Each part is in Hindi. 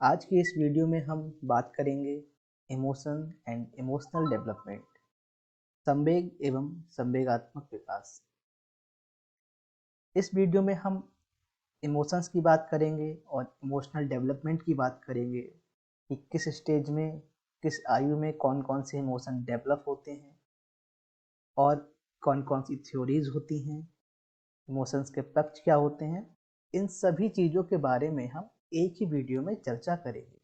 आज की इस वीडियो में हम बात करेंगे इमोशन एंड इमोशनल डेवलपमेंट, संवेग एवं संवेगात्मक विकास। इस वीडियो में हम इमोशंस की बात करेंगे और इमोशनल डेवलपमेंट की बात करेंगे कि किस स्टेज में, किस आयु में कौन कौन से इमोशन डेवलप होते हैं और कौन कौन सी थ्योरीज होती हैं, इमोशंस के पक्ष क्या होते हैं। इन सभी चीज़ों के बारे में हम एक ही वीडियो में चर्चा करेंगे,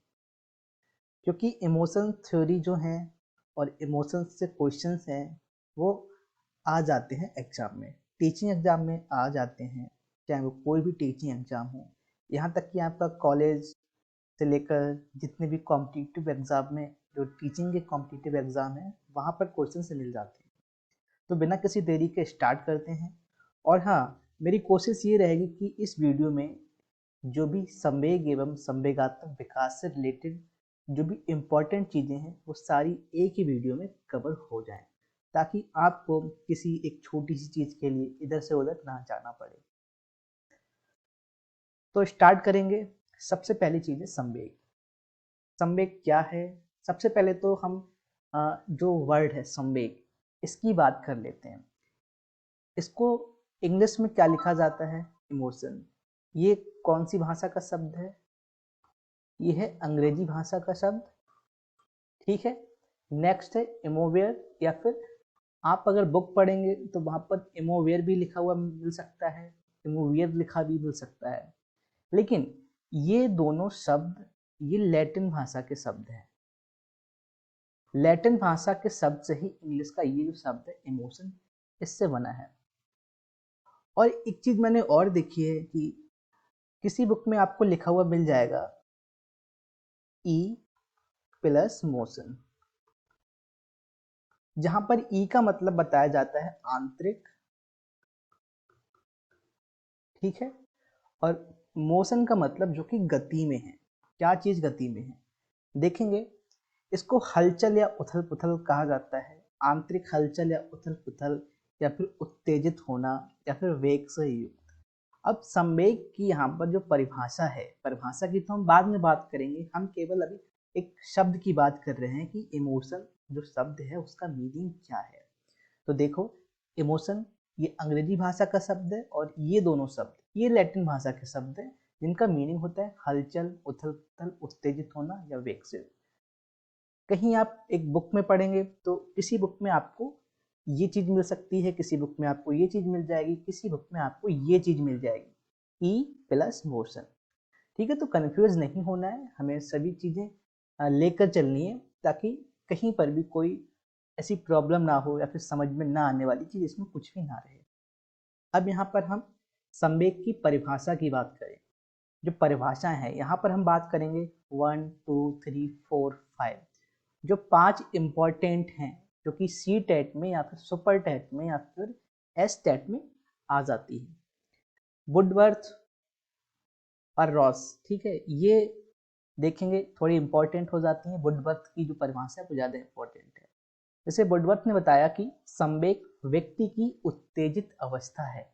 क्योंकि इमोशन थ्योरी जो हैं और इमोशंस से क्वेश्चंस हैं वो आ जाते हैं एग्जाम में, टीचिंग एग्जाम में आ जाते हैं, चाहे वो कोई भी टीचिंग एग्जाम हो। यहाँ तक कि आपका कॉलेज से लेकर जितने भी कॉम्पिटिटिव एग्जाम में, जो टीचिंग के कॉम्पिटिटिव एग्जाम है, वहाँ पर क्वेश्चन से मिल जाते हैं। तो बिना किसी देरी के स्टार्ट करते हैं। और हाँ, मेरी कोशिश ये रहेगी कि इस वीडियो में जो भी संवेग एवं संवेगात्मक विकास से रिलेटेड जो भी इम्पोर्टेंट चीज़ें हैं वो सारी एक ही वीडियो में कवर हो जाएं, ताकि आपको किसी एक छोटी सी चीज़ के लिए इधर से उधर ना जाना पड़े। तो स्टार्ट करेंगे। सबसे पहली चीज़ है संवेग। संवेग क्या है? सबसे पहले तो हम जो वर्ड है संवेग, इसकी बात कर लेते हैं। इसको इंग्लिश में क्या लिखा जाता है? इमोशन। ये कौन सी भाषा का शब्द है? ये है अंग्रेजी भाषा का शब्द। ठीक है। नेक्स्ट है इमोवेयर, या फिर आप अगर बुक पढ़ेंगे तो वहाँ पर इमोवेयर भी लिखा हुआ मिल सकता है, इमोवियर लिखा भी मिल सकता है। लेकिन ये दोनों शब्द ये लैटिन भाषा के शब्द हैं। लैटिन भाषा के शब्द से ही इंग्लिश का ये जो शब्द है इमोशन, इससे बना है। और एक चीज मैंने और देखी है कि किसी बुक में आपको लिखा हुआ मिल जाएगा ई प्लस मोशन, जहां पर ई का मतलब बताया जाता है आंतरिक, ठीक है, और मोशन का मतलब जो कि गति में है। क्या चीज गति में है? देखेंगे, इसको हलचल या उथल पुथल कहा जाता है। आंतरिक हलचल या उथल पुथल, या फिर उत्तेजित होना, या फिर वेग से युक्त। अब संवेग की यहाँ पर जो परिभाषा है, परिभाषा की तो हम बाद में बात करेंगे, हम केवल अभी एक शब्द की बात कर रहे हैं कि इमोशन जो शब्द है उसका मीनिंग क्या है। तो देखो, इमोशन ये अंग्रेजी भाषा का शब्द है और ये दोनों शब्द ये लैटिन भाषा के शब्द हैं, जिनका मीनिंग होता है हलचल, उथल पुथल, उत्तेजित होना या वेग से। कहीं आप एक बुक में पढ़ेंगे तो किसी बुक में आपको ये चीज मिल सकती है, किसी बुक में आपको ये चीज मिल जाएगी, किसी बुक में आपको ये चीज मिल जाएगी, ई प्लस मोशन। ठीक है। तो कंफ्यूज नहीं होना है, हमें सभी चीजें लेकर चलनी है, ताकि कहीं पर भी कोई ऐसी प्रॉब्लम ना हो या फिर समझ में ना आने वाली चीज इसमें कुछ भी ना रहे। अब यहाँ पर हम संवेग की परिभाषा की बात करें। जो परिभाषाएं हैं यहाँ पर हम बात करेंगे 1 2 3 4 5, जो 5 इम्पॉर्टेंट हैं, जो कि सी टेट में या फिर सुपर टेट में या फिर एस टेट में आ जाती है। वुडवर्थ और रॉस, ठीक है, ये देखेंगे थोड़ी इंपॉर्टेंट हो जाती है। वुडवर्थ की जो परिभाषा है वो ज़्यादा इंपॉर्टेंट है। जैसे वुडवर्थ ने बताया कि संवेग व्यक्ति की उत्तेजित अवस्था है।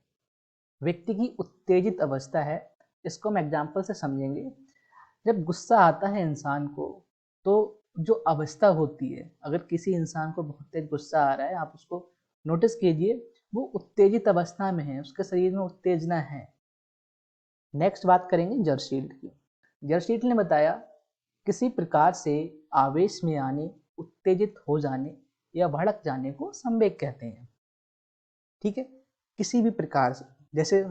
व्यक्ति की उत्तेजित अवस्था है। इसको हम एग्जाम्पल से समझेंगे। जब गुस्सा आता है इंसान को, तो जो अवस्था होती है, अगर किसी इंसान को बहुत तेज गुस्सा आ रहा है, आप उसको नोटिस कीजिए, वो उत्तेजित अवस्था में है, उसके शरीर में उत्तेजना है। नेक्स्ट बात करेंगे जर्शील्ड की। जर्शील्ड ने बताया किसी प्रकार से आवेश में आने, उत्तेजित हो जाने या भड़क जाने को संवेग कहते हैं। ठीक है। किसी भी प्रकार से, जैसे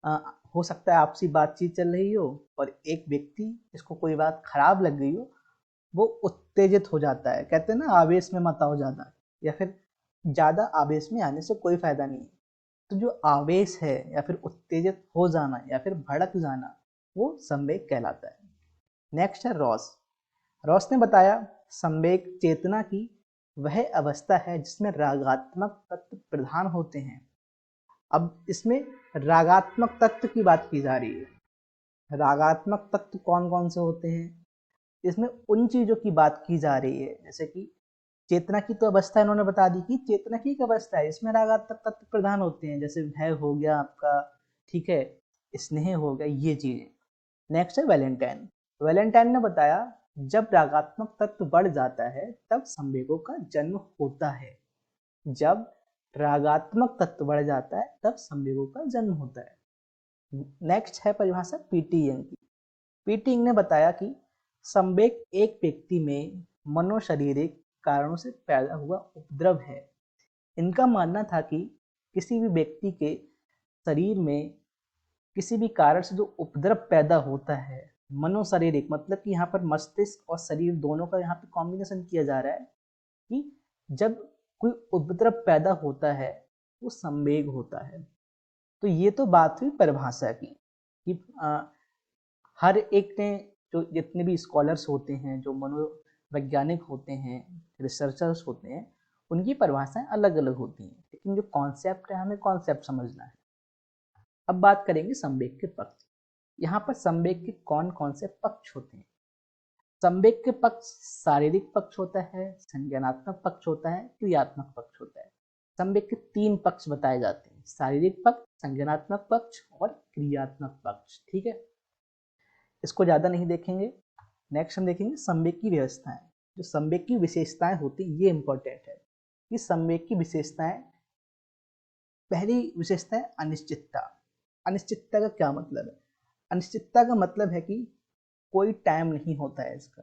आ, हो सकता है आपसी बातचीत चल रही हो और एक व्यक्ति, इसको कोई बात खराब लग गई हो, वो उत्तेजित हो जाता है। कहते हैं ना, आवेश में मत आओ ज्यादा, या फिर ज्यादा आवेश में आने से कोई फायदा नहीं है। तो जो आवेश है या फिर उत्तेजित हो जाना या फिर भड़क जाना, वो संवेग कहलाता है। नेक्स्ट है रॉस। रॉस ने बताया संवेग चेतना की वह अवस्था है जिसमें रागात्मक तत्व प्रधान होते हैं। अब इसमें रागात्मक तत्व की बात की जा रही है। रागात्मक तत्व कौन कौन से होते हैं? इसमें उन चीजों की बात की जा रही है, जैसे कि चेतना की तो अवस्था इन्होंने बता दी कि चेतना की एक अवस्था है, इसमें रागात्मक तत्व प्रधान होते हैं, जैसे भय हो गया आपका, ठीक है, स्नेह हो गया, ये चीजें। नेक्स्ट है वैलेंटाइन। वैलेंटाइन ने बताया जब रागात्मक तत्व बढ़ जाता है तब संवेगों का जन्म होता है। जब रागात्मक तत्व बढ़ जाता है तब संवेगों का जन्म होता है। नेक्स्ट है परिभाषा पीटी यंग की। पीटी यंग ने बताया कि संवेग एक व्यक्ति में मनोशारीरिक कारणों से पैदा हुआ उपद्रव है। इनका मानना था कि किसी भी व्यक्ति के शरीर में किसी भी कारण से जो उपद्रव पैदा होता है, मनोशारीरिक मतलब कि यहाँ पर मस्तिष्क और शरीर दोनों का यहाँ पे कॉम्बिनेशन किया जा रहा है कि जब कोई उपद्रव पैदा होता है वो संवेग होता है। तो ये तो बात हुई परिभाषा की कि हर एक ने, जो जितने भी स्कॉलर्स होते हैं, जो मनोवैज्ञानिक होते हैं, रिसर्चर्स होते हैं, उनकी परिभाषाएं अलग अलग होती हैं, लेकिन जो कॉन्सेप्ट है हमें कॉन्सेप्ट समझना है। अब बात करेंगे संवेग के पक्ष। यहाँ पर संवेग के कौन कौन से पक्ष होते हैं। संवेग के पक्ष शारीरिक पक्ष होता है, संज्ञानात्मक पक्ष होता है, क्रियात्मक पक्ष होता है। संवेग के 3 पक्ष बताए जाते हैं, शारीरिक पक्ष, संज्ञानात्मक पक्ष और क्रियात्मक पक्ष। ठीक है, इसको ज्यादा नहीं देखेंगे। नेक्स्ट हम देखेंगे संवेग की व्यवस्थाएं। जो संवेग की विशेषताएं होती है ये इंपॉर्टेंट है कि संवेग की विशेषताएं, पहली विशेषता है अनिश्चितता। अनिश्चितता का क्या मतलब है? अनिश्चितता का मतलब है कि कोई टाइम नहीं होता है इसका,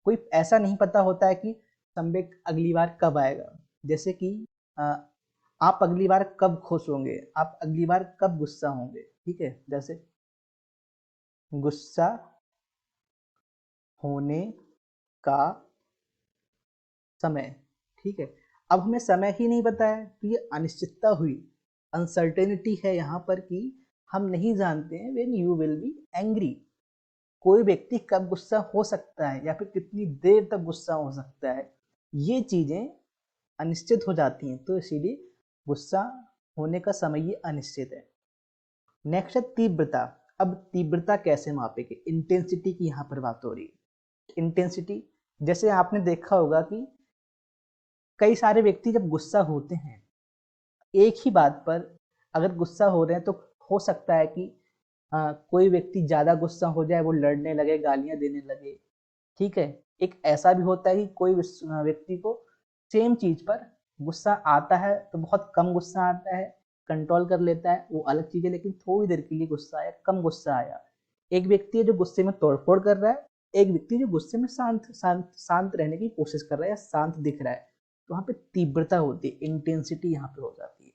कोई ऐसा नहीं पता होता है कि संवेग अगली बार कब आएगा। जैसे कि आप अगली बार कब खुश होंगे, आप अगली बार कब गुस्सा होंगे। ठीक है, जैसे गुस्सा होने का समय। ठीक है, अब हमें समय ही नहीं पता है तो ये अनिश्चितता हुई, अनसर्टेनिटी है यहाँ पर कि हम नहीं जानते हैं when you will be angry. कोई व्यक्ति कब गुस्सा हो सकता है या फिर कितनी देर तक गुस्सा हो सकता है, ये चीजें अनिश्चित हो जाती हैं, तो इसीलिए गुस्सा होने का समय ये अनिश्चित है। नेक्स्ट है तीव्रता। अब तीव्रता कैसे मापेंगे? इंटेंसिटी की यहाँ पर बात हो रही है। इंटेंसिटी, जैसे आपने देखा होगा कि कई सारे व्यक्ति जब गुस्सा होते हैं, एक ही बात पर अगर गुस्सा हो रहे हैं तो हो सकता है कि कोई व्यक्ति ज्यादा गुस्सा हो जाए, वो लड़ने लगे, गालियां देने लगे। ठीक है, एक ऐसा भी होता है कि कोई व्यक्ति को सेम चीज पर गुस्सा आता है तो बहुत कम गुस्सा आता है, कंट्रोल कर लेता है, वो अलग चीज है, लेकिन थोड़ी देर के लिए गुस्सा आया, कम गुस्सा आया। एक व्यक्ति है जो गुस्से में तोड़फोड़ कर रहा है, एक व्यक्ति जो गुस्से में शांत शांत शांत रहने की कोशिश कर रहा है या शांत दिख रहा है। तो वहां पे तीव्रता होती है, इंटेंसिटी यहाँ पे हो जाती है।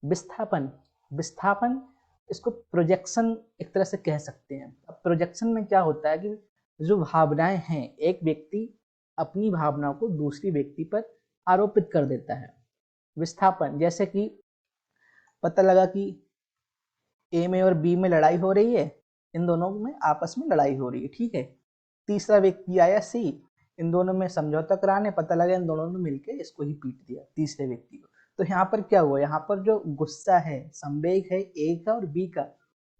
विस्थापन। विस्थापन, इसको प्रोजेक्शन एक तरह से कह सकते हैं। अब प्रोजेक्शन में क्या होता है कि जो भावनाएं हैं, एक व्यक्ति अपनी भावनाओं को दूसरी व्यक्ति पर आरोपित कर देता है। विस्थापन, जैसे कि पता लगा कि ए में और बी में लड़ाई हो रही है, इन दोनों में आपस में लड़ाई हो रही है। ठीक है, तीसरा व्यक्ति आया सी, इन दोनों में समझौता कराने, पता लगा इन दोनों ने मिलकर इसको ही पीट दिया, तीसरे व्यक्ति को। तो यहाँ पर क्या हुआ, यहाँ पर जो गुस्सा है, संवेग है ए का और बी का,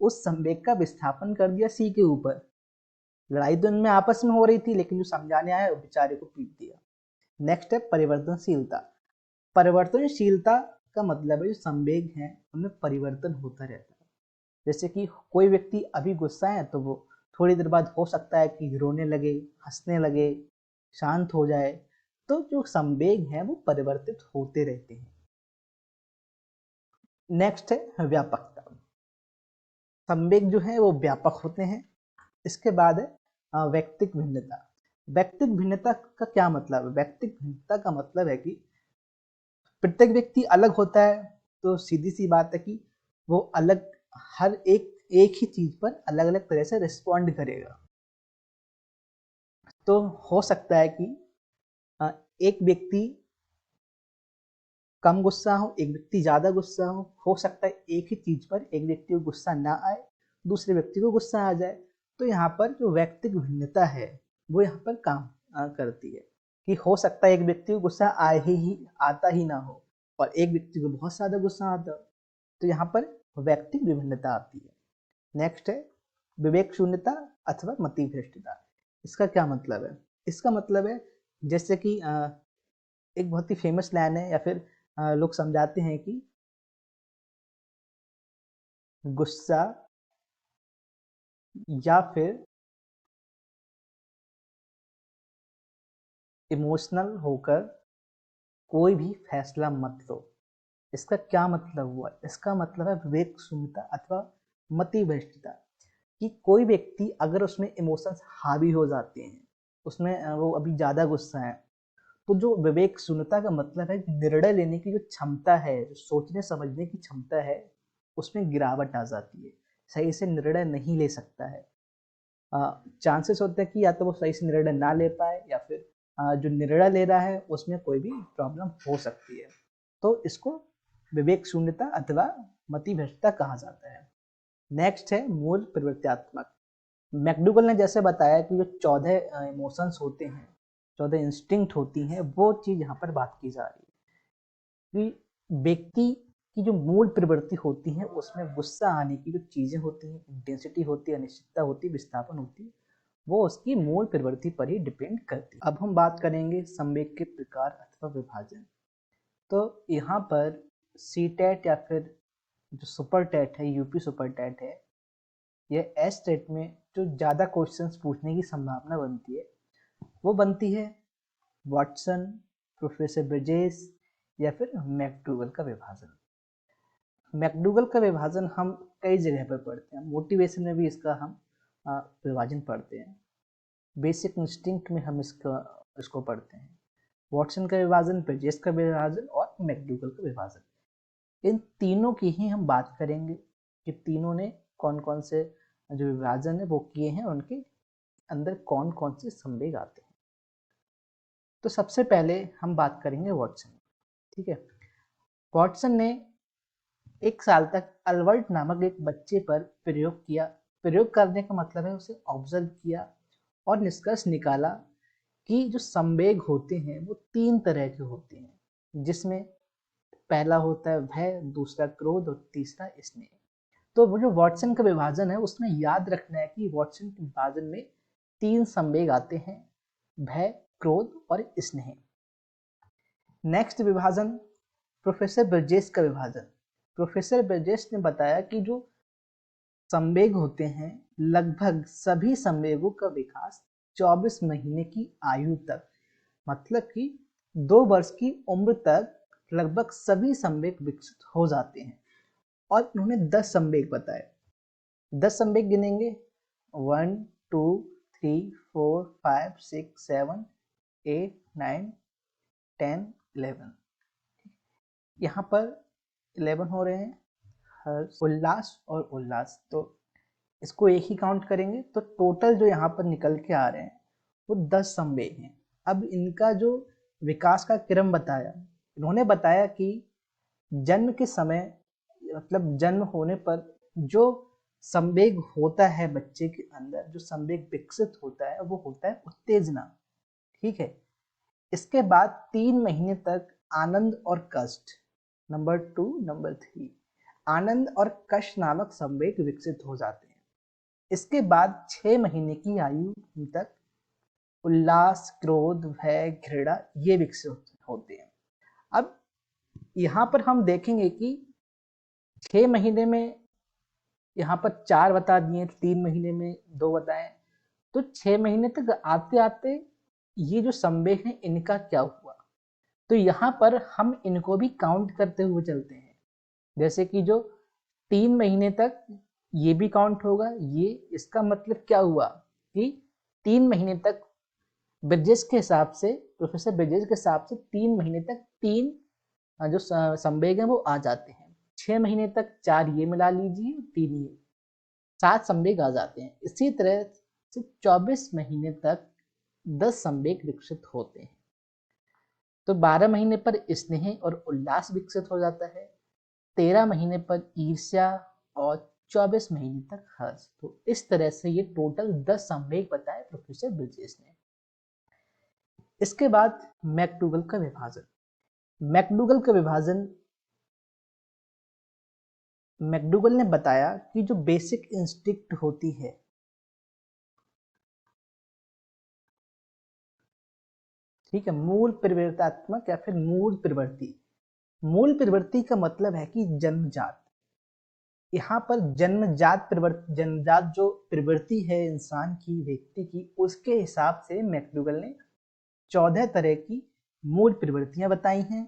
उस संवेग का विस्थापन कर दिया सी के ऊपर। लड़ाई तो इनमें आपस में हो रही थी, लेकिन जो समझाने आया वो बेचारे को पीट दिया। नेक्स्ट है परिवर्तनशीलता। परिवर्तनशीलता का मतलब है जो संवेग है उनमें परिवर्तन होता रहता है। जैसे कि कोई व्यक्ति अभी गुस्सा है तो वो थोड़ी देर बाद हो सकता है कि रोने लगे, हंसने लगे, शांत हो जाए। तो जो संवेग है वो परिवर्तित होते रहते हैं। नेक्स्ट है व्यापकता। संवेग जो है वो व्यापक होते हैं। इसके बाद है व्यक्तिक भिन्नता। व्यक्तिक भिन्नता का क्या मतलब है? व्यक्तिक भिन्नता का मतलब है कि प्रत्येक व्यक्ति अलग होता है, तो सीधी सी बात है कि वो अलग, हर एक ही चीज पर अलग अलग तरह से रिस्पॉन्ड करेगा। तो हो सकता है कि एक व्यक्ति कम गुस्सा हो, एक व्यक्ति ज्यादा गुस्सा हो सकता है एक ही चीज पर एक व्यक्ति को गुस्सा ना आए, दूसरे व्यक्ति को गुस्सा आ जाए। तो यहाँ पर जो व्यक्तिक भिन्नता है वो यहाँ पर काम करती है कि हो सकता है एक व्यक्ति को गुस्सा आता ही ना हो और एक व्यक्ति को बहुत ज्यादा गुस्सा आता हो। तो यहाँ पर व्यक्तिक विभिन्नता आती है। नेक्स्ट है विवेक शून्यता अथवा मतिभ्रष्टता। इसका क्या मतलब है? इसका मतलब है जैसे कि एक बहुत ही फेमस लाइन है, या फिर लोग समझाते हैं कि गुस्सा या फिर इमोशनल होकर कोई भी फैसला मत लो। इसका क्या मतलब हुआ? इसका मतलब है विवेक शून्यता अथवा मति भ्रष्टता। कि कोई व्यक्ति अगर उसमें इमोशंस हावी हो जाते हैं, उसमें वो अभी ज़्यादा गुस्सा है, तो जो विवेक शून्यता का मतलब है निर्णय लेने की जो क्षमता है, जो सोचने समझने की क्षमता है, उसमें गिरावट आ जाती है। सही से निर्णय नहीं ले सकता है। चांसेस होते हैं कि या तो वो सही से निर्णय ना ले पाए, या फिर जो निर्णय ले रहा है उसमें कोई भी प्रॉब्लम हो सकती है। तो इसको विवेक शून्यता अथवा मति भ्रष्टता कहा जाता है। नेक्स्ट है मूल प्रवृत्त्यात्मक। मैकडूगल ने जैसे बताया कि जो 14 इमोशंस होते हैं, 14 इंस्टिंक्ट होती हैं, वो चीज़ यहाँ पर बात की जा रही है कि व्यक्ति की जो मूल प्रवृत्ति होती है उसमें गुस्सा आने की जो चीज़ें होती हैं, इंटेंसिटी होती है, अनिश्चितता होती है, विस्थापन होती है, वो उसकी मूल प्रवृत्ति पर ही डिपेंड करती है। अब हम बात करेंगे संवेग के प्रकार अथवा विभाजन। तो यहाँ पर सी टेट या फिर जो सुपर टेट है, यूपी सुपर टेट है, यह एस टेट में जो ज़्यादा क्वेश्चंस पूछने की संभावना बनती है वो बनती है वाटसन, प्रोफेसर ब्रिजेस या फिर मैकडूगल का विभाजन। मैकडूगल का विभाजन हम कई जगह पर पढ़ते हैं, मोटिवेशन में भी इसका हम विभाजन पढ़ते हैं, बेसिक इंस्टिंक्ट में हम इसको पढ़ते हैं। वाटसन का विभाजन, ब्रिजेस का विभाजन और मैकडूगल का विभाजन, इन तीनों की ही हम बात करेंगे कि तीनों ने कौन कौन से जो विभाजन है वो किए हैं, उनके अंदर कौन कौन से संवेग आते हैं। तो सबसे पहले हम बात करेंगे वाटसन। ठीक है, वाटसन ने 1 साल तक अल्बर्ट नामक एक बच्चे पर प्रयोग किया। प्रयोग करने का मतलब है उसे ऑब्जर्व किया और निष्कर्ष निकाला कि जो संवेग होते हैं वो 3 तरह के होते हैं, जिसमें पहला होता है भय, दूसरा क्रोध और तीसरा स्नेह। तो वो जो वाटसन का विभाजन है उसमें याद रखना है कि वाटसन के विभाजन में 3 संवेग आते हैं, भय, क्रोध और स्नेह। नेक्स्ट विभाजन प्रोफेसर ब्रिजेस का विभाजन। प्रोफेसर ब्रिजेस ने बताया कि जो संवेग होते हैं, लगभग सभी संवेगों का विकास 24 महीने की आयु तक, मतलब कि 2 वर्ष की उम्र तक लगभग सभी संवेग विकसित हो जाते हैं। और उन्होंने 10 संवेग बताए। 10 संवेग गिनेंगे, 1 2 3 4 5 6 7 8 9 10 11। यहाँ पर 11 हो रहे हैं, हर्ष, उल्लास और उल्लास, तो इसको एक ही काउंट करेंगे तो टोटल जो यहाँ पर निकल के आ रहे हैं वो 10 संवेग हैं। अब इनका जो विकास का क्रम बताया, इन्होंने बताया कि जन्म के समय, मतलब जन्म होने पर जो संवेग होता है बच्चे के अंदर, जो संवेग विकसित होता है वो होता है उत्तेजना। ठीक है, इसके बाद 3 महीने तक आनंद और कष्ट, नंबर 2 नंबर 3, आनंद और कष्ट नामक संवेग विकसित हो जाते हैं। इसके बाद 6 महीने की आयु तक उल्लास, क्रोध, भय, घृणा ये विकसित होते हैं। अब यहाँ पर हम देखेंगे कि 6 महीने में यहाँ पर 4 बता दिए, 3 महीने में 2 बताएं, तो 6 महीने तक आते आते ये जो संवेग है इनका क्या हुआ, तो यहाँ पर हम इनको भी काउंट करते हुए चलते हैं। जैसे कि जो 3 महीने तक ये भी काउंट होगा, ये इसका मतलब क्या हुआ कि 3 महीने तक ब्रिजेस के हिसाब से, प्रोफेसर ब्रिजेस के हिसाब से 3 महीने तक 3 जो संवेग है वो आ जाते हैं। 6 महीने तक 4 ये मिला लीजिए, 3 ये, 7 संवेग आ जाते हैं। इसी तरह से 24 महीने तक 10 संवेग विकसित होते हैं। तो 12 महीने पर स्नेह और उल्लास विकसित हो जाता है, 13 महीने पर ईर्ष्या और 24 महीने तक हर्ष। तो इस तरह से ये टोटल 10 संवेग बताए प्रोफेसर ब्रिजेस ने। इसके बाद मैकडूगल का विभाजन। मैकडूगल का विभाजन, मैकडूगल ने बताया कि जो बेसिक इंस्टिंक्ट होती है, ठीक है, मूल प्रवृत्तात्मक या फिर मूल प्रवृत्ति। मूल प्रवृत्ति का मतलब है कि जन्मजात। यहाँ पर जन्मजात जो प्रवृत्ति है इंसान की, व्यक्ति की, उसके हिसाब से मैकडूगल ने 14 तरह की मूल प्रवृत्तियां बताई हैं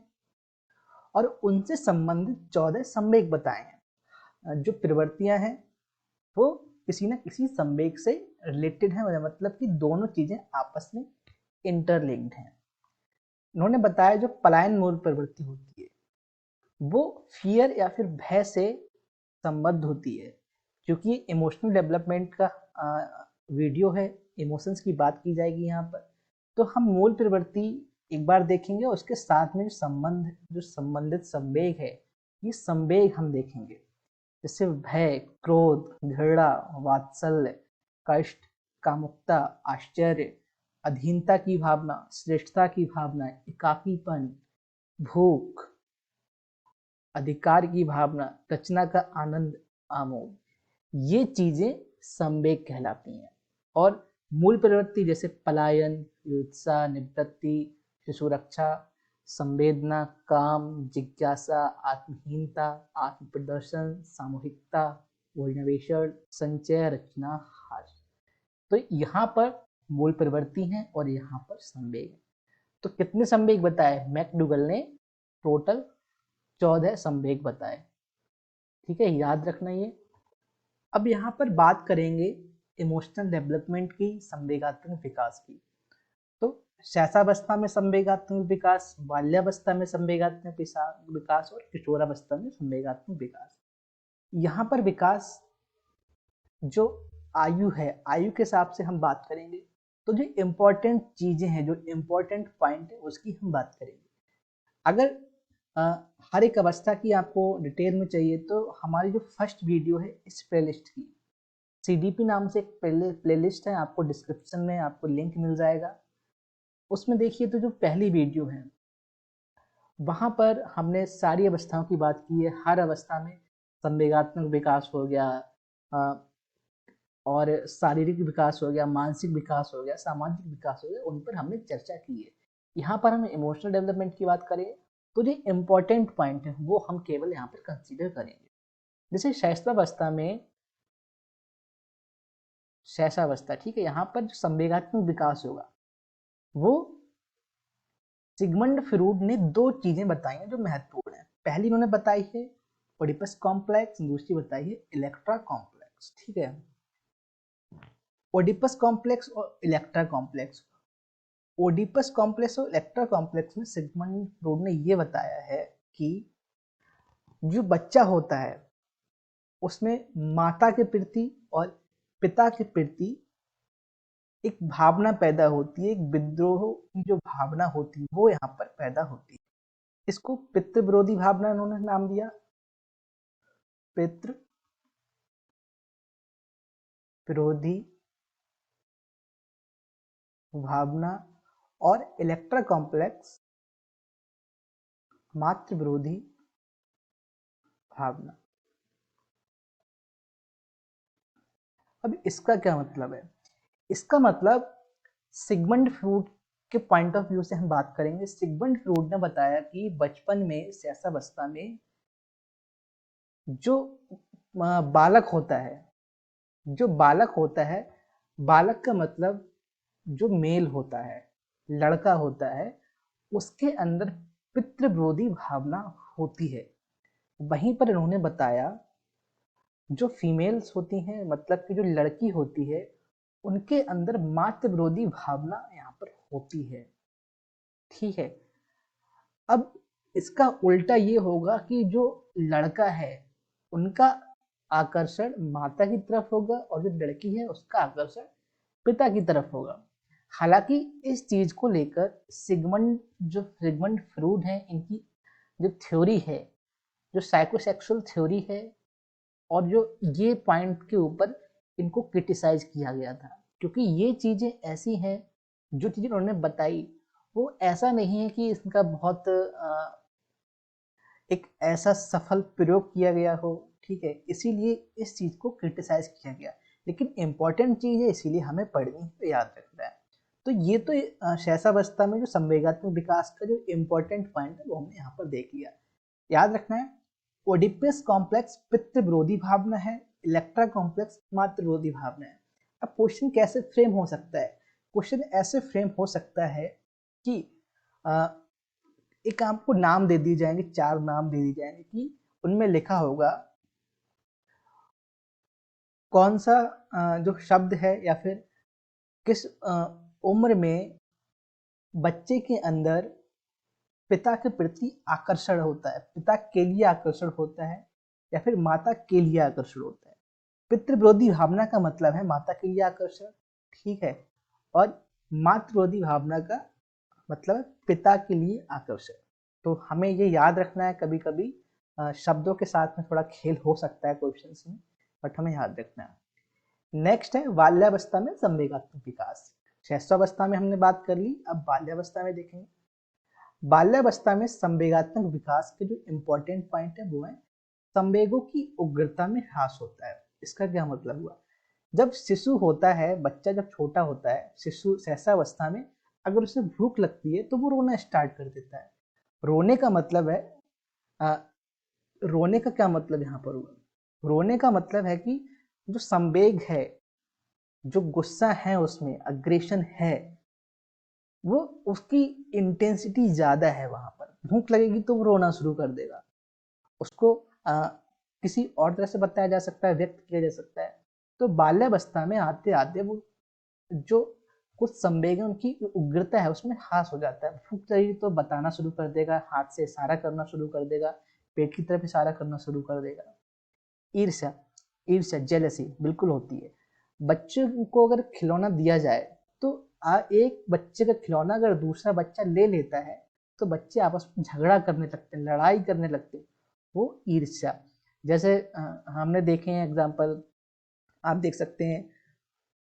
और उनसे संबंधित 14 संवेग बताए हैं। जो प्रवृत्तियां हैं वो किसी न किसी संवेग से रिलेटेड है, मतलब कि दोनों चीजें आपस में इंटरलिंक्ड हैं। उन्होंने बताया जो पलायन मूल प्रवृत्ति होती है वो फियर या फिर भय से संबद्ध होती है। क्योंकि इमोशनल डेवलपमेंट का वीडियो है, इमोशंस की बात की जाएगी यहाँ पर, तो हम मूल प्रवृत्ति एक बार देखेंगे, उसके साथ में जो संबंधित संवेग है ये संवेग हम देखेंगे, जैसे भय, क्रोध, घृणा, वात्सल्य, कष्ट, कामुकता, आश्चर्य, अधीनता की भावना, श्रेष्ठता की भावना, एकाकीपन, भूख, अधिकार की भावना, रचना का आनंद, आमोद, ये चीजें संवेग कहलाती हैं। और मूल प्रवृत्ति जैसे पलायन, उत्साह, निवृत्ति, शिशुरक्षा, संवेदना, काम, जिज्ञासा, आत्महीनता, आत्म प्रदर्शन, सामूहिकता, वैनवेषण, संचय, रचना, हास। तो यहाँ पर मूल प्रवृत्ति है और यहाँ पर संवेग है। तो कितने संवेग बताए मैकडूगल ने? टोटल 14 संवेग बताए। ठीक है, याद रखना ये। अब यहाँ पर बात करेंगे इमोशनल डेवलपमेंट की, संवेगात्मक विकास की। तो शैशवावस्था में संवेगात्मक विकास, बाल्यावस्था में संवेगात्मक विकास और किशोरावस्था में संवेगात्मक विकास। यहाँ पर विकास जो आयु है, आयु के हिसाब से हम बात करेंगे, तो जो इम्पोर्टेंट चीजें हैं, जो इम्पोर्टेंट पॉइंट है उसकी हम बात करेंगे। अगर हर एक अवस्था की आपको डिटेल में चाहिए तो हमारी जो फर्स्ट वीडियो है इस प्लेलिस्ट की, CDP नाम से एक प्लेलिस्ट है, आपको डिस्क्रिप्शन में आपको लिंक मिल जाएगा। उसमें देखिए तो जो पहली वीडियो है वहाँ पर हमने सारी अवस्थाओं की बात की है। हर अवस्था में संवेगात्मक विकास हो गया, और शारीरिक विकास हो गया, मानसिक विकास हो गया, सामाजिक विकास हो गया, उन पर हमने चर्चा की है। यहाँ पर हम इमोशनल डेवलपमेंट की बात करें तो जो इम्पोर्टेंट पॉइंट है वो हम केवल यहाँ पर कंसीडर करेंगे। जैसे शैशवावस्था, ठीक है, यहाँ पर जो संवेगात्मक विकास होगा वो सिगमंड फ्रूड ने 2 चीजें बताई हैं जो महत्वपूर्ण है। पहली उन्होंने बताई है ओडिपस कॉम्प्लेक्स, दूसरी बताई है इलेक्ट्रा कॉम्प्लेक्स। ठीक है, ओडिपस कॉम्प्लेक्स और इलेक्ट्रा कॉम्प्लेक्स। ओडिपस कॉम्प्लेक्स और इलेक्ट्रा कॉम्प्लेक्स में सिगमंड फ्रूड ने यह बताया है कि जो बच्चा होता है उसमें माता के प्रति और पिता के प्रति एक भावना पैदा होती है, एक विद्रोह की जो भावना होती है वो यहाँ पर पैदा होती है। इसको पितृ विरोधी भावना उन्होंने नाम दिया, पितृ विरोधी भावना। और इलेक्ट्रा कॉम्प्लेक्स मातृ विरोधी भावना। अब इसका क्या मतलब है? इसका मतलब सिगमंड फ्रूड के पॉइंट ऑफ व्यू से हम बात करेंगे। सिगमंड फ्रूड ने बताया कि बचपन में, शैशवावस्था में जो बालक होता है, जो बालक होता है, बालक का मतलब जो मेल होता है, लड़का होता है, उसके अंदर पितृविरोधी भावना होती है। वहीं पर इन्होंने बताया जो फीमेल्स होती हैं, मतलब कि जो लड़की होती है, उनके अंदर मातृ विरोधी भावना यहाँ पर होती है। ठीक है, अब इसका उल्टा ये होगा कि जो लड़का है उनका आकर्षण माता की तरफ होगा और जो लड़की है उसका आकर्षण पिता की तरफ होगा। हालांकि इस चीज को लेकर सिगमंड फ्रूड है, इनकी जो थ्योरी है, जो साइकोसेक्सुअल थ्योरी है, और जो ये पॉइंट के ऊपर इनको क्रिटिसाइज किया गया था, क्योंकि ये चीजें ऐसी हैं, जो चीजें उन्होंने बताई वो ऐसा नहीं है कि इसका बहुत एक ऐसा सफल प्रयोग किया गया हो। ठीक है, इसीलिए इस चीज को क्रिटिसाइज किया गया, लेकिन इंपॉर्टेंट चीज है इसीलिए हमें पढ़नी है, याद रखना है। तो ये तो शैशवावस्था में जो संवेगात्मक विकास का जो इम्पोर्टेंट पॉइंट है वो हमने यहाँ पर देख लिया। याद रखना है, ओडिपस कॉम्प्लेक्स पितृ विरोधी भावना है, इलेक्ट्रा कॉम्प्लेक्स मातृ विरोधी भावना है। अब क्वेश्चन कैसे फ्रेम हो सकता है? क्वेश्चन ऐसे फ्रेम हो सकता है कि आ, एक आपको नाम दे दिए जाएंगे, 4 नाम दे दिए जाएंगे कि उनमें लिखा होगा कौन सा जो शब्द है या फिर किस उम्र में बच्चे के अंदर पिता के प्रति आकर्षण होता है, पिता के लिए आकर्षण होता है या फिर माता के लिए आकर्षण होता है। पितृविरोधी भावना का मतलब है माता के लिए आकर्षण, ठीक है, और मातृविरोधी भावना का मतलब है पिता के लिए आकर्षण। तो हमें ये याद रखना है, कभी कभी शब्दों के साथ में थोड़ा खेल हो सकता है क्वेश्चन में, बट हमें याद रखना है। नेक्स्ट है बाल्यावस्था में संवेगात्मक विकास। शैशवावस्था में हमने बात कर ली, अब बाल्यावस्था में देखेंगे। बाल्यावस्था में संवेगात्मक विकास के जो इम्पोर्टेंट पॉइंट है वो है संवेगों की उग्रता में ह्रास होता है। इसका क्या मतलब हुआ, जब शिशु होता है, बच्चा जब छोटा होता है, शिशु शैशवावस्था में, अगर उसे भूख लगती है तो वो रोना स्टार्ट कर देता है। रोने का मतलब है रोने का क्या मतलब यहाँ पर हुआ, रोने का मतलब है कि जो संवेग है, जो गुस्सा है, उसमें अग्रेशन है, वो उसकी इंटेंसिटी ज्यादा है। वहां पर भूख लगेगी तो वो रोना शुरू कर देगा। उसको किसी और तरह से बताया जा सकता है, व्यक्त किया जा सकता है। तो बाल्यावस्था में आते आते वो जो कुछ संवेग उनकी उग्रता है उसमें ह्रास हो जाता है। भूख लगेगी तो बताना शुरू कर देगा, हाथ से इशारा करना शुरू कर देगा, पेट की तरफ इशारा करना शुरू कर देगा। ईर्ष्या, ईर्ष्या जेलसी बिल्कुल होती है। बच्चे को अगर खिलौना दिया जाए तो एक बच्चे का खिलौना अगर दूसरा बच्चा ले लेता है तो बच्चे आपस में झगड़ा करने लगते हैं, लड़ाई करने लगते हैं, वो ईर्ष्या। जैसे हमने देखे हैं एग्जाम्पल, आप देख सकते हैं।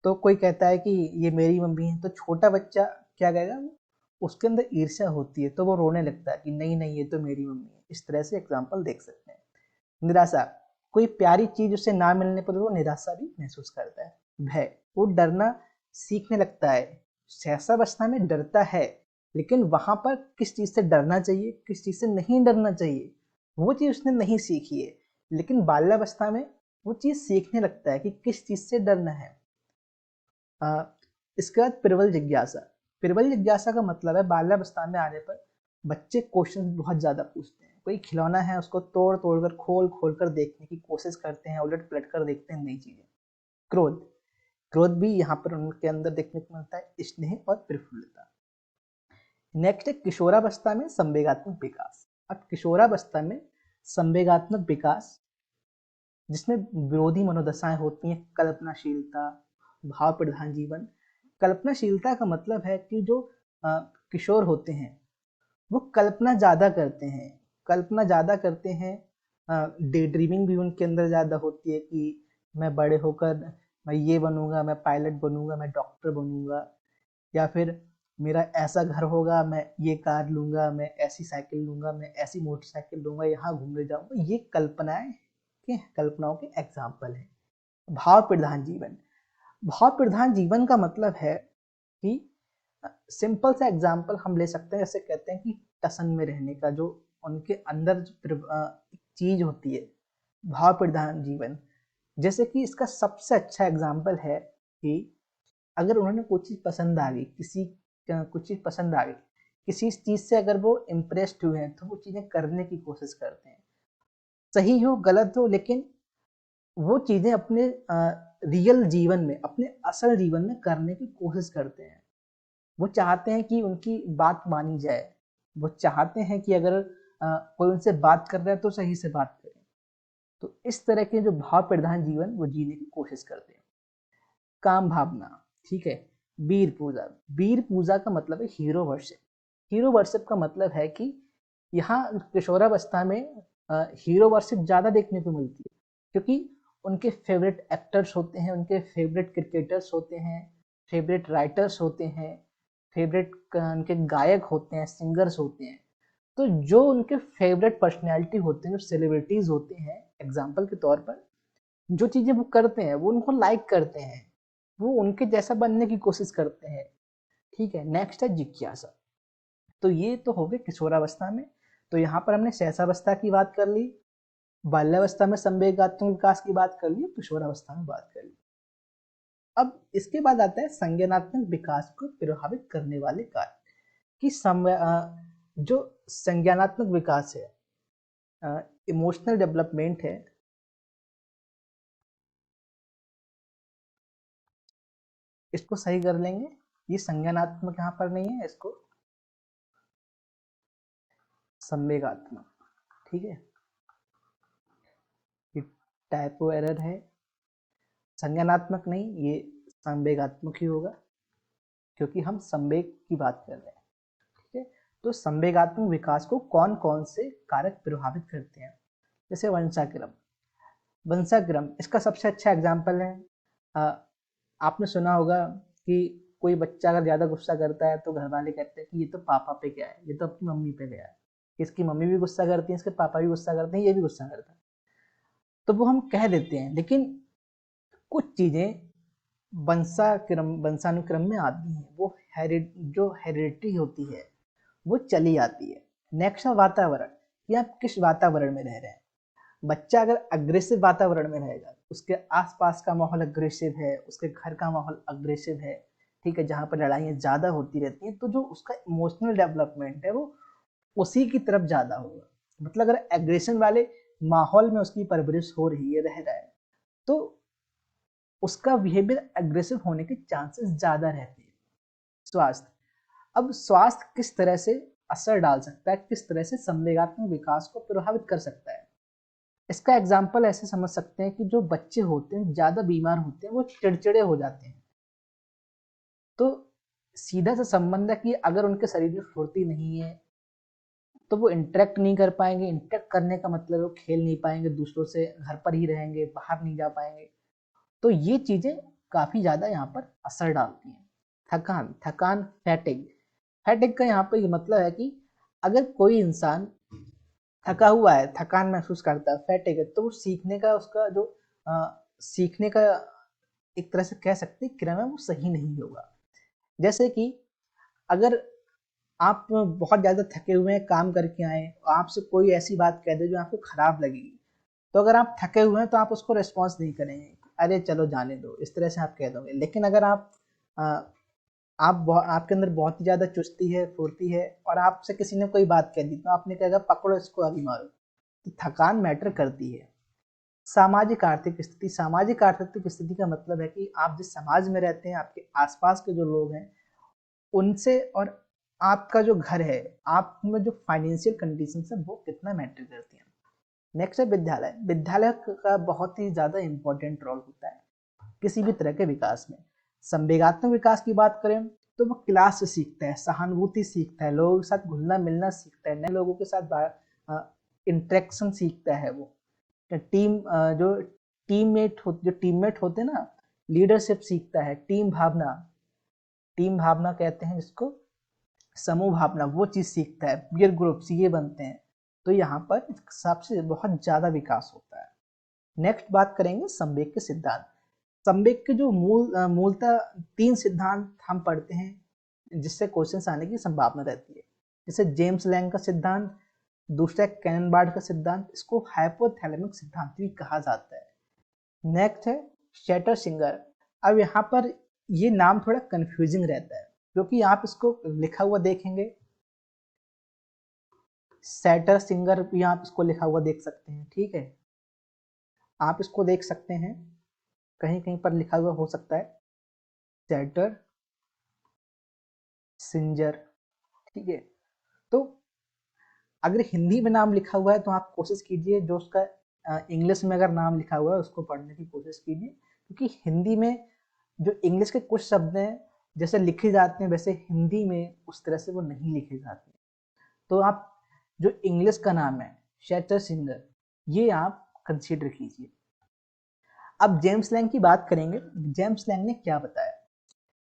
तो कोई कहता है कि ये मेरी मम्मी है, तो छोटा बच्चा क्या कहेगा, उसके अंदर ईर्ष्या होती है तो वो रोने लगता है कि नहीं नहीं ये तो मेरी मम्मी है। इस तरह से एग्जाम्पल देख सकते हैं। निराशा, कोई प्यारी चीज उसे ना मिलने पर वो निराशा भी महसूस करता है। भय, वो डरना सीखने लगता है। शैशवावस्था में डरता है, लेकिन वहां पर किस चीज से डरना चाहिए, किस चीज से नहीं डरना चाहिए, वो चीज उसने नहीं सीखी है। लेकिन बाल्यावस्था में वो चीज सीखने लगता है कि किस चीज से डरना है। इसके बाद प्रबल जिज्ञासा। प्रबल जिज्ञासा का मतलब है बाल्यावस्था में आने पर बच्चे क्वेश्चन बहुत ज्यादा पूछते हैं। कोई खिलौना है उसको तोड़ तोड़ कर, खोल खोल कर देखने की कोशिश करते हैं, उलट पलट कर देखते हैं नई चीजें। क्रोध, क्रोध भी यहाँ पर उनके अंदर देखने को मिलता है, स्नेह और प्रफुल्लता। नेक्स्ट है किशोरावस्था में संवेगात्मक विकास। अब किशोरावस्था में संवेगात्मक विकास जिसमें विरोधी मनोदशाएं होती हैं, कल्पनाशीलता, भाव प्रधान जीवन। कल्पनाशीलता का मतलब है कि जो किशोर होते हैं वो कल्पना ज्यादा करते हैं, कल्पना ज्यादा करते हैं। डे ड्रीमिंग भी उनके अंदर ज्यादा होती है कि मैं बड़े होकर मैं ये बनूंगा, मैं पायलट बनूंगा, मैं डॉक्टर बनूंगा, या फिर मेरा ऐसा घर होगा, मैं ये कार लूंगा, मैं ऐसी साइकिल लूंगा, मैं ऐसी मोटरसाइकिल लूंगा, यहाँ घूमने जाऊंगा। ये कल्पनाएं के कल्पनाओं के एग्जाम्पल है। भाव प्रधान जीवन, भाव प्रधान जीवन का मतलब है कि सिंपल सा एग्जाम्पल हम ले सकते हैं, जैसे कहते हैं कि टसन में रहने का जो उनके अंदर चीज होती है, भाव प्रधान जीवन। जैसे कि इसका सबसे अच्छा एग्जाम्पल है कि अगर उन्होंने कुछ चीज पसंद आ गई, कुछ चीज पसंद आ गई, किसी चीज से अगर वो इम्प्रेस्ड हुए हैं तो वो चीजें करने की कोशिश करते हैं। सही हो गलत हो, लेकिन वो चीजें अपने रियल जीवन में, अपने असल जीवन में करने की कोशिश करते हैं। वो चाहते हैं कि उनकी बात मानी जाए, वो चाहते हैं कि अगर कोई उनसे बात कर रहा है तो सही से बात करें। तो इस तरह के जो भाव प्रधान जीवन वो जीने की कोशिश करते हैं। काम भावना, ठीक है। वीर पूजा, वीर पूजा का मतलब है हीरो वर्शिप। हीरो वर्शिप का मतलब है कि यहाँ किशोरावस्था में हीरो वर्शिप ज्यादा देखने को मिलती है, क्योंकि उनके फेवरेट एक्टर्स होते हैं, उनके फेवरेट क्रिकेटर्स होते हैं, फेवरेट राइटर्स होते हैं, फेवरेट उनके गायक होते हैं, सिंगर्स होते हैं। तो जो उनके फेवरेट पर्सनैलिटी होते हैं, जो सेलिब्रिटीज होते हैं, एग्जाम्पल के तौर पर जो चीजें वो करते हैं वो उनको लाइक करते हैं, वो उनके जैसा बनने की कोशिश करते हैं। ठीक है। नेक्स्ट है जिज्ञासा। तो ये तो हो गए किशोरावस्था में। तो यहाँ पर हमने शैशवावस्था की बात कर ली, बाल्यावस्था में संवेगात्मक विकास की बात कर ली, किशोरावस्था में बात कर ली। अब इसके बाद आता है संज्ञानात्मक विकास को प्रभावित करने वाले कारक। कि जो संज्ञानात्मक विकास है, इमोशनल डेवलपमेंट है, इसको सही कर लेंगे। ये संज्ञानात्मक यहाँ पर नहीं है, इसको संवेगात्मक, ठीक है, ये टाइपो एरर है, संज्ञानात्मक नहीं, ये संवेगात्मक ही होगा क्योंकि हम संवेग की बात कर रहे हैं, ठीक है। तो संवेगात्मक विकास को कौन कौन से कारक प्रभावित करते हैं? जैसे वंशाक्रम, वंशाक्रम इसका सबसे अच्छा एग्जाम्पल है। आपने सुना होगा कि कोई बच्चा अगर ज्यादा गुस्सा करता है तो घर वाले कहते हैं कि ये तो पापा पे गया है, ये तो अपनी मम्मी पे गया है। इसकी मम्मी भी गुस्सा करती है, इसके पापा भी गुस्सा करते हैं, ये भी गुस्सा करता है, तो वो हम कह देते हैं। लेकिन कुछ चीजें वंशानुक्रम में आती हैं, वो जो हेरिडिटी होती है वो चली आती है। नेक्स्ट है वातावरण, कि आप किस वातावरण में रह रहे हैं। बच्चा अगर अग्रेसिव वातावरण में रहेगा, उसके आसपास का माहौल अग्रेसिव है, उसके घर का माहौल अग्रेसिव है, ठीक है, जहाँ पर लड़ाइयाँ ज़्यादा होती रहती हैं, तो जो उसका इमोशनल डेवलपमेंट है वो उसी की तरफ ज़्यादा होगा। मतलब अगर एग्रेशन वाले माहौल में उसकी परवरिश हो रही है, रह रहा है, तो उसका बिहेवियर एग्रेसिव होने के चांसेस ज़्यादा रहते हैं। स्वास्थ्य, अब स्वास्थ्य किस तरह से असर डाल सकता है, किस तरह से संवेगात्मक विकास को प्रभावित कर सकता है, इसका एग्जाम्पल ऐसे समझ सकते हैं कि जो बच्चे होते हैं ज्यादा बीमार होते हैं, वो चिड़चिड़े हो जाते हैं। तो सीधा सा संबंध है कि अगर उनके शरीर में फुर्ती नहीं है तो वो इंटरेक्ट नहीं कर पाएंगे। इंटरेक्ट करने का मतलब वो खेल नहीं पाएंगे दूसरों से, घर पर ही रहेंगे, बाहर नहीं जा पाएंगे। तो ये चीजें काफी ज्यादा यहाँ पर असर डालती हैं। थकान, थकान फैटिग, फैटिग का यहाँ पर ये मतलब है कि अगर कोई इंसान थका हुआ है, थकान महसूस करता है, फैटिग है, तो वो सीखने का उसका जो सीखने का एक तरह से कह सकते हैं क्रम है, वो सही नहीं होगा। जैसे कि अगर आप बहुत ज़्यादा थके हुए हैं, काम करके आए, आपसे कोई ऐसी बात कह दे जो आपको खराब लगेगी, तो अगर आप थके हुए हैं तो आप उसको रिस्पॉन्स नहीं करेंगे, अरे चलो जाने दो, इस तरह से आप कह दोगे। लेकिन अगर आपके अंदर बहुत ही ज़्यादा चुस्ती है, फुर्ती है, और आपसे किसी ने कोई बात कह दी तो आपने कहेगा पकड़ो इसको अभी मारो। तो थकान मैटर करती है। सामाजिक आर्थिक स्थिति, सामाजिक आर्थिक स्थिति का मतलब है कि आप जिस समाज में रहते हैं, आपके आसपास के जो लोग हैं उनसे, और आपका जो घर है, आप में जो फाइनेंशियल कंडीशन है वो कितना मैटर करती है। नेक्स्ट है विद्यालय, विद्यालय का बहुत ही ज्यादा इंपॉर्टेंट रोल होता है किसी भी तरह के विकास में। संवेगात्मक विकास की बात करें तो वो क्लास से सीखता है, सहानुभूति सीखता है, लोगों के साथ घुलना मिलना सीखता है, नए लोगों के साथ इंटरेक्शन सीखता है। वो जो टीममेट होते हैं ना, लीडरशिप सीखता है, टीम भावना कहते हैं जिसको, समूह भावना, वो चीज सीखता है, पीयर ग्रुप्स ये बनते हैं। तो यहाँ पर सबसे बहुत ज्यादा विकास होता है। नेक्स्ट बात करेंगे संवेग के सिद्धांत। संवेग के जो मूलतः 3 सिद्धांत हम पढ़ते हैं जिससे क्वेश्चंस आने की संभावना रहती है। जैसे जेम्स लैंग का सिद्धांत, दूसरा कैननबार्ड का सिद्धांत, इसको हाइपोथैलेमिक सिद्धांत भी कहा जाता है। नेक्स्ट है शेटर सिंगर। अब यहाँ पर ये नाम थोड़ा कंफ्यूजिंग रहता है क्योंकि आप इसको लिखा हुआ देखेंगे, सेटर सिंगर भी आप इसको लिखा हुआ देख सकते हैं, ठीक है, आप इसको देख सकते हैं, कहीं कहीं पर लिखा हुआ हो सकता है सेटर सिंजर, ठीक है। तो अगर हिंदी में नाम लिखा हुआ है तो आप कोशिश कीजिए जो उसका इंग्लिश में अगर नाम लिखा हुआ है उसको पढ़ने की कोशिश कीजिए, क्योंकि हिंदी में जो इंग्लिश के कुछ शब्द हैं जैसे लिखे जाते हैं वैसे हिंदी में उस तरह से वो नहीं लिखे जाते। तो आप जो इंग्लिश का नाम है शेटर सिंगर, ये आप कंसीडर कीजिए। अब जेम्स लैंग की बात करेंगे। जेम्स लैंग ने क्या बताया?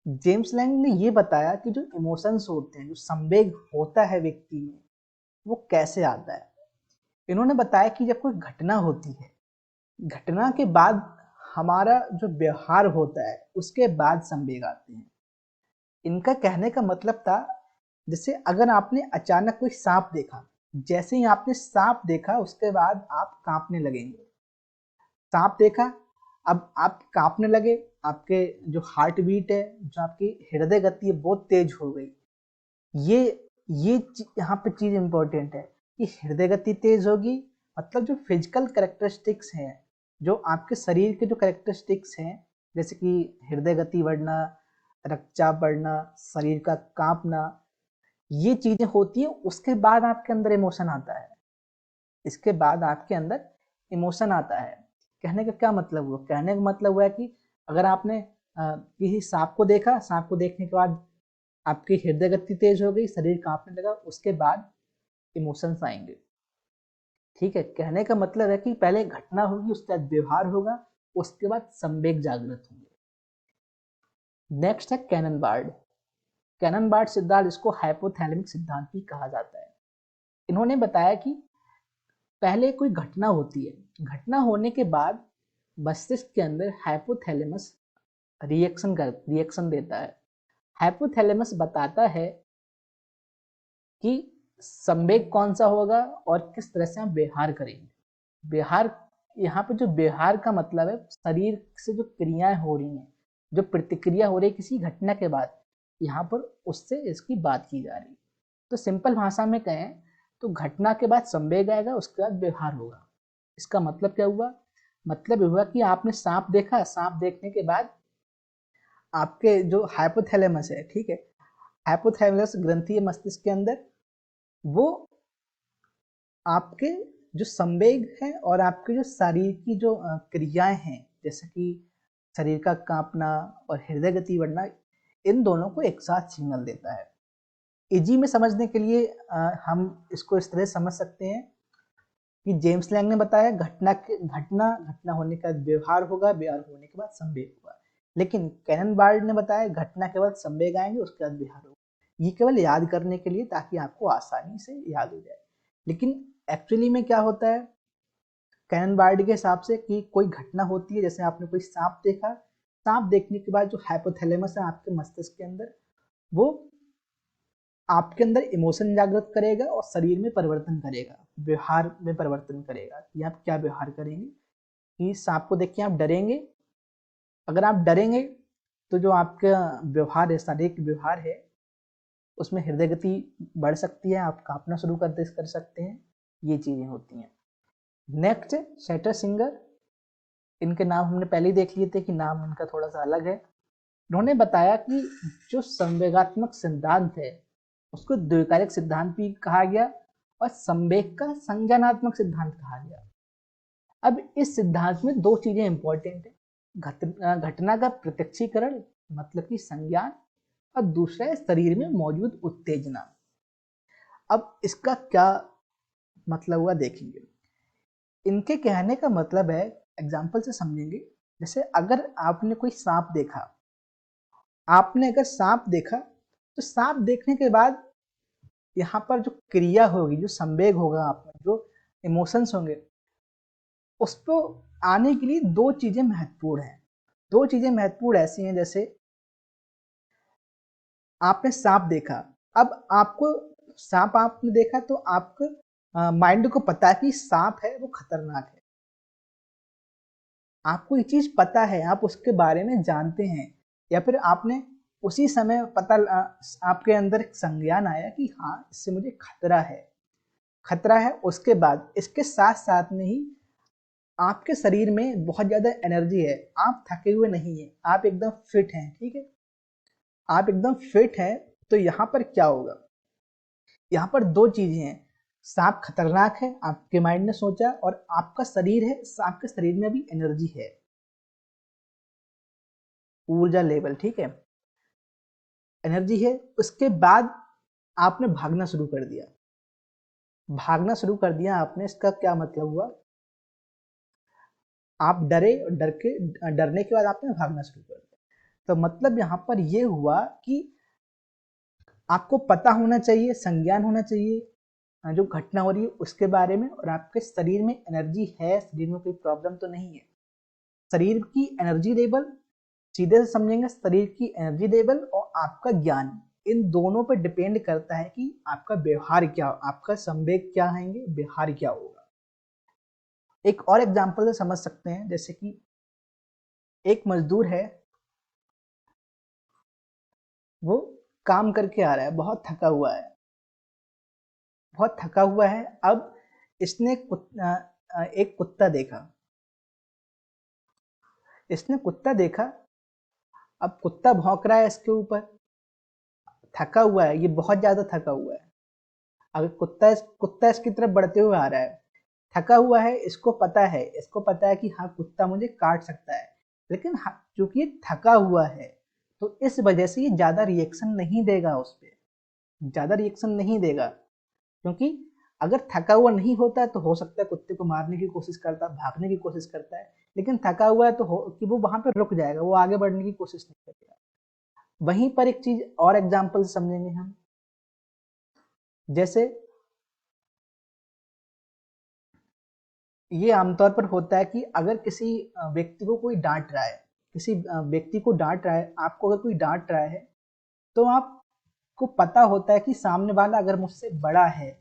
जेम्स लैंग ने ये बताया कि जो इमोशंस होते हैं, जो संवेग होता है व्यक्ति में, वो कैसे आता है। इन्होंने बताया कि जब कोई घटना होती है, घटना के बाद हमारा जो व्यवहार होता है उसके बाद संवेग आते हैं। इनका कहने का मतलब था, जैसे अगर आपने अचानक कोई सांप देखा, जैसे ही आपने सांप देखा उसके बाद आप कांपने लगेंगे। सांप देखा, अब आप कांपने लगे, आपके जो हार्ट बीट है, जो आपकी हृदय गति है बहुत तेज हो गई। ये यहाँ पे चीज इंपॉर्टेंट है कि हृदय गति तेज होगी, मतलब जो फिजिकल कैरेक्टरिस्टिक्स हैं, जो आपके शरीर के जो कैरेक्टरिस्टिक्स हैं, जैसे कि हृदय गति बढ़ना, रक्तचाप बढ़ना, शरीर का कांपना, ये चीजें होती है, उसके बाद आपके अंदर इमोशन आता है। इसके बाद आपके अंदर इमोशन आता है। कहने का क्या मतलब हुआ? कहने का मतलब हुआ है कि अगर आपने किसी सांप को देखा, सांप को देखने के बाद आपकी हृदय गति तेज हो गई, शरीर कांपने लगा, उसके बाद इमोशंस आएंगे। ठीक है, कहने का मतलब है कि पहले घटना होगी, उसके बाद व्यवहार होगा, उसके बाद संवेग जागृत होंगे। नेक्स्ट है कैनन बार्ड। कैनन बार्ड सिद्धांत, इसको हाइपोथैलेमिक सिद्धांत भी कहा जाता है। इन्होंने बताया कि पहले कोई घटना होती है, घटना होने के बाद मस्तिष्क के अंदर हाइपोथैलेमस रिएक्शन देता है। हाइपोथैलेमस बताता है कि संवेग कौन सा होगा और किस तरह से हम व्यवहार करेंगे। व्यवहार, यहाँ पे जो व्यवहार का मतलब है, शरीर से जो क्रियाएं हो रही हैं, जो प्रतिक्रिया हो रही है किसी घटना के बाद, यहाँ पर उससे इसकी बात की जा रही है। तो सिंपल भाषा में कहें तो घटना के बाद संवेग आएगा, उसके बाद व्यवहार होगा। इसका मतलब क्या हुआ? मतलब हुआ कि आपने सांप देखा, सांप देखने के बाद आपके जो हाइपोथैलेमस है, ठीक है, हाइपोथैलेमस ग्रंथि है मस्तिष्क के अंदर, वो आपके जो संवेग है और आपके जो शरीर की जो क्रियाएं हैं, जैसे कि शरीर का कांपना और हृदय गति बढ़ना, इन दोनों को एक साथ सिग्नल देता है। इजी में समझने के लिए हम इसको इस तरह समझ सकते हैं कि जेम्स लैंग ने बताया घटना होने का व्यवहार होगा, व्यवहार होने के बाद संवेग होगा। लेकिन कैनन बार्ड ने बताया घटना के बाद संवेग आएंगे, उसके बाद व्यवहार होगा। ये केवल याद करने के लिए, ताकि आपको आसानी से याद हो जाए। लेकिन एक्चुअली में क्या होता है कैनन बार्ड के हिसाब से, कि कोई घटना होती है, जैसे आपने कोई सांप देखा, सांप देखने के बाद जो हाइपोथैलेमस है आपके मस्तिष्क के अंदर, वो आपके अंदर इमोशन जागृत करेगा और शरीर में परिवर्तन करेगा, व्यवहार में परिवर्तन करेगा। कि आप क्या व्यवहार करेंगे? कि सांप को देख के आप डरेंगे। अगर आप डरेंगे तो जो आपका व्यवहार है, शारीरिक व्यवहार है, उसमें हृदय गति बढ़ सकती है, आप कांपना शुरू कर सकते हैं। ये चीजें होती हैं। नेक्स्ट है शेटर सिंगर। इनके नाम हमने पहले ही देख लिए थे कि नाम इनका थोड़ा सा अलग है। उन्होंने बताया कि जो संवेगात्मक सिद्धांत है उसको द्वैकालिक सिद्धांत भी कहा गया और संवेग का संज्ञानात्मक सिद्धांत कहा गया। अब इस सिद्धांत में दो चीजें इंपॉर्टेंट है, घटना का प्रत्यक्षीकरण मतलब कि संज्ञान, और दूसरा है शरीर में मौजूद उत्तेजना। अब इसका क्या मतलब हुआ देखेंगे। इनके कहने का मतलब है, एग्जाम्पल से समझेंगे। जैसे अगर आपने कोई सांप देखा, आपने अगर सांप देखा, तो सांप देखने के बाद यहाँ पर जो क्रिया होगी, जो संवेग होगा, आप में जो इमोशंस होंगे, उसको आने के लिए दो चीजें महत्वपूर्ण हैं। दो चीजें महत्वपूर्ण ऐसी हैं, जैसे आपने सांप देखा, अब आपको सांप आपने देखा तो आपको माइंड को पता है कि सांप है वो खतरनाक है, आपको ये चीज पता है, आप उसके बारे में जानते हैं, या फिर आपने उसी समय आपके अंदर एक संज्ञान आया कि हाँ इससे मुझे खतरा है। उसके बाद इसके साथ साथ में ही आपके शरीर में बहुत ज्यादा एनर्जी है, आप थके हुए नहीं है, आप एकदम फिट हैं। ठीक है, आप एकदम फिट हैं। तो यहाँ पर क्या होगा? यहाँ पर दो चीजें हैं, सांप खतरनाक है आपके माइंड ने सोचा, और आपका शरीर है, आपके शरीर में भी एनर्जी है, ऊर्जा लेवल, ठीक है, एनर्जी है। उसके बाद आपने भागना शुरू कर दिया, आपने। इसका क्या मतलब हुआ? आप डरे, डरने के बाद आपने भागना शुरू कर दिया। तो मतलब यहाँ पर ये हुआ कि आपको पता होना चाहिए, संज्ञान होना चाहिए जो घटना हो रही है उसके बारे में, और आपके शरीर में एनर्जी है, शरीर में कोई प्रॉब्लम तो नहीं है। शरीर की एनर्जी लेवल, सीधे से समझेंगे, शरीर की एनर्जी लेवल और आपका ज्ञान, इन दोनों पर डिपेंड करता है कि आपका व्यवहार क्या, आपका संवेग क्या आएंगे, व्यवहार क्या होगा। एक और एग्जांपल से समझ सकते हैं, जैसे कि एक मजदूर है, वो काम करके आ रहा है, बहुत थका हुआ है, बहुत थका हुआ है। अब इसने एक कुत्ता देखा, इसने कुत्ता देखा। अब कुत्ता भौंक रहा है इसके ऊपर, थका हुआ है, ये बहुत ज्यादा थका हुआ है। अगर कुत्ता इसकी तरफ बढ़ते हुए आ रहा है, थका हुआ है, इसको पता है कि हाँ कुत्ता मुझे काट सकता है, लेकिन चूंकि ये थका हुआ है तो इस वजह से ये ज्यादा रिएक्शन नहीं देगा, उस पर ज्यादा रिएक्शन नहीं देगा। क्योंकि अगर थका हुआ नहीं होता तो हो सकता है कुत्ते को मारने की कोशिश करता, भागने की कोशिश करता है, लेकिन थका हुआ है तो कि वो वहां पे रुक जाएगा, वो आगे बढ़ने की कोशिश नहीं करेगा। वहीं पर एक चीज और एग्जाम्पल समझेंगे हम, जैसे ये आमतौर पर होता है कि अगर किसी व्यक्ति को कोई डांट रहा है, किसी व्यक्ति को डांट रहा है, आपको अगर कोई डांट रहा है, तो आपको पता होता है कि सामने वाला अगर मुझसे बड़ा है,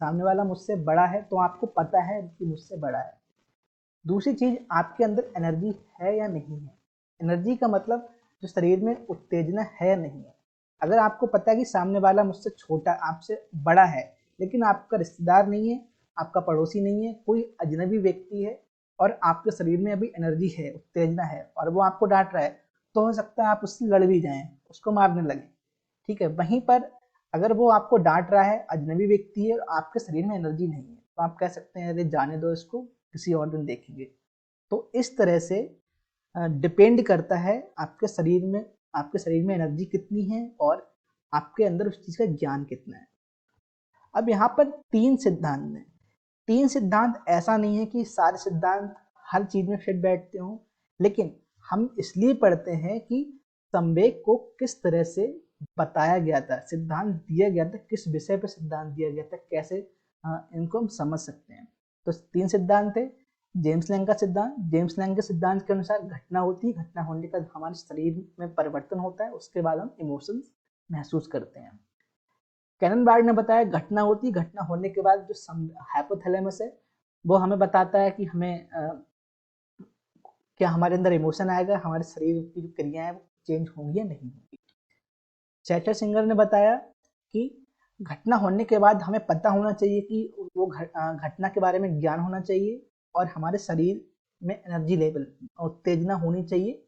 सामने वाला मुझसे बड़ा है, तो आपको पता है कि मुझसे बड़ा है। दूसरी चीज, आपके अंदर एनर्जी है या नहीं है। एनर्जी का मतलब जो शरीर में उत्तेजना है या नहीं है। अगर आपको पता है कि सामने वाला मुझसे छोटा, आपसे बड़ा है, लेकिन आपका रिश्तेदार नहीं है, आपका पड़ोसी नहीं है, कोई अजनबी व्यक्ति है, और आपके शरीर में अभी एनर्जी है, उत्तेजना है, और वो आपको डांट रहा है, तो हो सकता है आप उससे लड़ भी जाएं, उसको मारने लगे। ठीक है। वहीं पर अगर वो आपको डांट रहा है, अजनबी व्यक्ति है, और आपके शरीर में एनर्जी नहीं है, तो आप कह सकते हैं अरे जाने दो इसको, किसी और दिन देखेंगे। तो इस तरह से डिपेंड करता है आपके शरीर में एनर्जी कितनी है और आपके अंदर उस चीज का ज्ञान कितना है। अब यहाँ पर तीन सिद्धांत हैं। तीन सिद्धांत ऐसा नहीं है कि सारे सिद्धांत हर चीज में फिट बैठते हों, लेकिन हम इसलिए पढ़ते हैं कि संवेग को किस तरह से बताया गया था, सिद्धांत दिया गया था, किस विषय पर सिद्धांत दिया गया था, कैसे इनको हम समझ सकते हैं। तो तीन सिद्धांत थे। जेम्स लैंग का सिद्धांत, जेम्स लैंग के सिद्धांत के अनुसार घटना होती है, घटना होने का हमारे शरीर में परिवर्तन होता है, उसके बाद हम इमोशंस महसूस करते हैं। कैनन बार्ड ने बताया घटना होती है, घटना होने के बाद जो हाइपोथैलेमस है वो हमें बताता है कि हमें क्या हमारे अंदर इमोशन आएगा, हमारे शरीर की जो क्रियाएं वो चेंज होंगी या नहीं होंगी। चैटर सिंगर ने बताया कि घटना होने के बाद हमें पता होना चाहिए कि वो घटना के बारे में ज्ञान होना चाहिए, और हमारे शरीर में एनर्जी लेवल, उत्तेजना होनी चाहिए,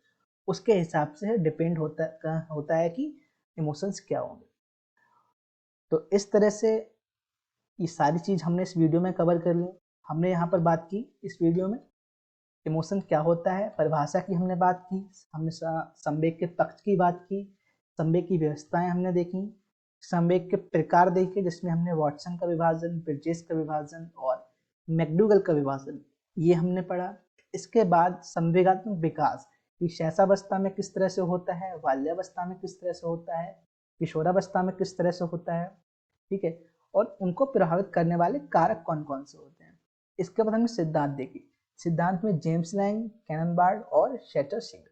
उसके हिसाब से डिपेंड होता है कि इमोशंस क्या होंगे। तो इस तरह से ये सारी चीज हमने इस वीडियो में कवर कर ली। हमने यहाँ पर बात की इस वीडियो में इमोशन क्या होता है, परिभाषा की हमने बात की, हमने संवेग के पक्ष की बात की, संवेग की व्यवस्थाएं हमने देखी, संवेग के प्रकार देखे जिसमें हमने वाटसन का विभाजन, ब्रिजेस का विभाजन और मैकडूगल का विभाजन ये हमने पढ़ा। इसके बाद संवेगात्मक विकास कि शैशवावस्था में किस तरह से होता है, बाल्यावस्था में किस तरह से होता है, किशोरावस्था में किस तरह से होता है। ठीक है। और उनको प्रभावित करने वाले कारक कौन कौन से होते हैं। इसके बाद हमने सिद्धांत देखे, सिद्धांत में जेम्स लैंग, कैनन बार्ड और शैटर सिंगर।